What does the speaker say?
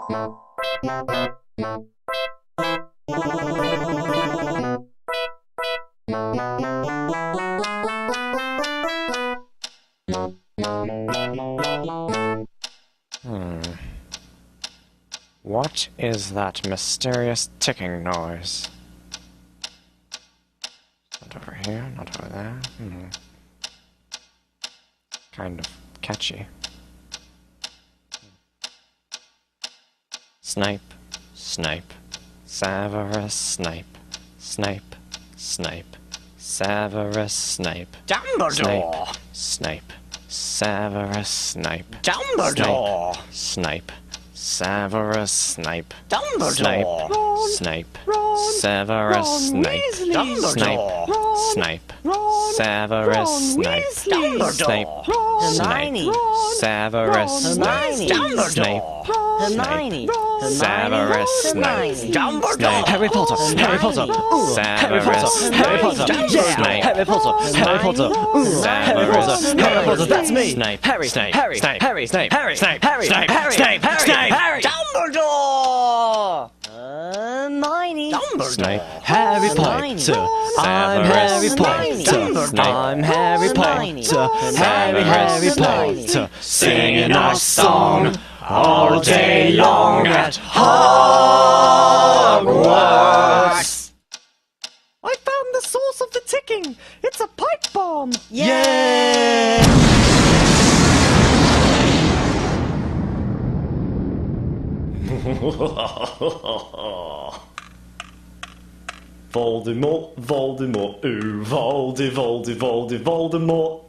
What is that mysterious ticking noise? Not over here, not over there. Kind of catchy. Snipe, snipe, Severus Snape, Snape, Snape, Severus Snape, Dumbledore! Snape, Severus Snape, Dumbledore! Snape, Severus Snape, Dumbledore! Snape, Ron, Severus Snape, Dumbledore! Snape, Severus Snape, Snape, Hermione! Severus Snape, Snape, Hermione! Severus Snape, Dumbledore! Harry Potter, Harry Potter, Severus Harry Potter, Snape, Harry Potter, Harry Potter, Harry Potter, Harry Potter, that's me! Snape, Harry, Snape, Harry, Snape, Harry, Snape, Harry, Snape, Harry, Snape, Harry, Snape, Harry, Snape, Harry, Dumbledore! Hermione! Snape, Harry Potter, I'm Harry Potter, I'm Harry Potter, Harry Potter, singing our song all day long at Hogwarts. I found the source of the ticking. It's a pipe bomb. Yeah! Voldemort, Voldemort, ooh, Voldemort.